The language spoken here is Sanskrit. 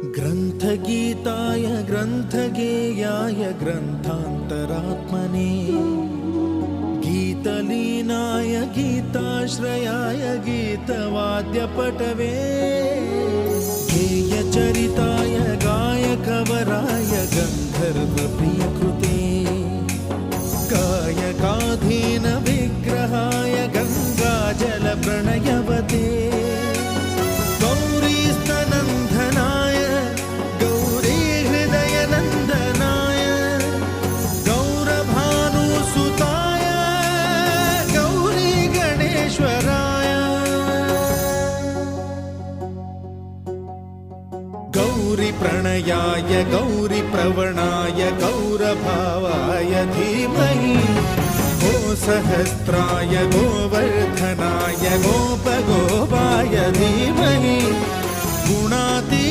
ग्रन्थगीताय ग्रन्थगेयाय ग्रन्थान्तरात्मने गीतलीनाय गीताश्रयाय गीतवाद्यपटवे गेयचरिताय गायकवराय गन्धर्वप्रियकृते गायकाधीन विग्रहाय गङ्गाजलप्रणयवते गौरीस्तनन्दनाय गौरीहृदयनन्दनाय गौरभानुसुताय गौरीगणेश्वराय गौरीप्रणयाय गौरीप्रवणाय गौरभावाय धीमहि गोसहस्राय गोवर्धनाय गोपगोपाय धीमहि गुणाती